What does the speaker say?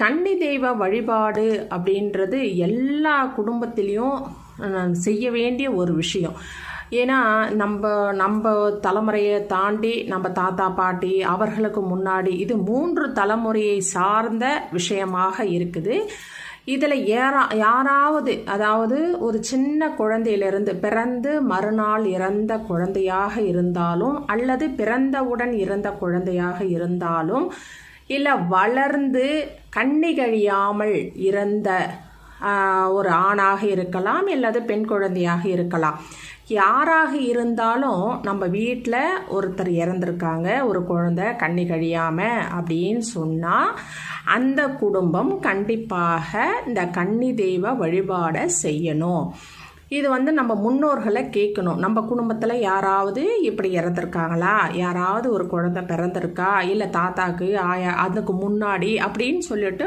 கன்னி தெய்வ வழிபாடு அப்படின்றது எல்லா குடும்பத்திலையும் செய்ய வேண்டிய ஒரு விஷயம். ஏன்னா நம்ம தலைமுறையை தாண்டி நம்ம தாத்தா பாட்டி அவர்களுக்கு முன்னாடி இது 3 தலைமுறையை சார்ந்த விஷயமாக இருக்குது. இதில் யாராவது அதாவது ஒரு சின்ன குழந்தையிலிருந்து பிறந்து மறுநாள் இறந்த குழந்தையாக இருந்தாலும் அல்லது பிறந்தவுடன் இறந்த குழந்தையாக இருந்தாலும் இல்லை வளர்ந்து கண்ணி கழியாமல் இறந்த ஒரு ஆணாக இருக்கலாம் அல்லது பெண் குழந்தையாக இருக்கலாம். யாராக இருந்தாலும் நம்ம வீட்டில் ஒருத்தர் இறந்துருக்காங்க, ஒரு குழந்தை கண்ணி கழியாமல் அப்படின்னு சொன்னால் அந்த குடும்பம் கண்டிப்பாக இந்த கன்னி தெய்வ வழிபாடை செய்யணும். இது நம்ம முன்னோர்களை கேட்கணும். நம்ம குடும்பத்தில் யாராவது இப்படி இறந்துருக்காங்களா, யாராவது ஒரு குழந்தை பிறந்திருக்கா, இல்லை தாத்தாக்கு ஆயா அதுக்கு முன்னாடி அப்படின்னு சொல்லிட்டு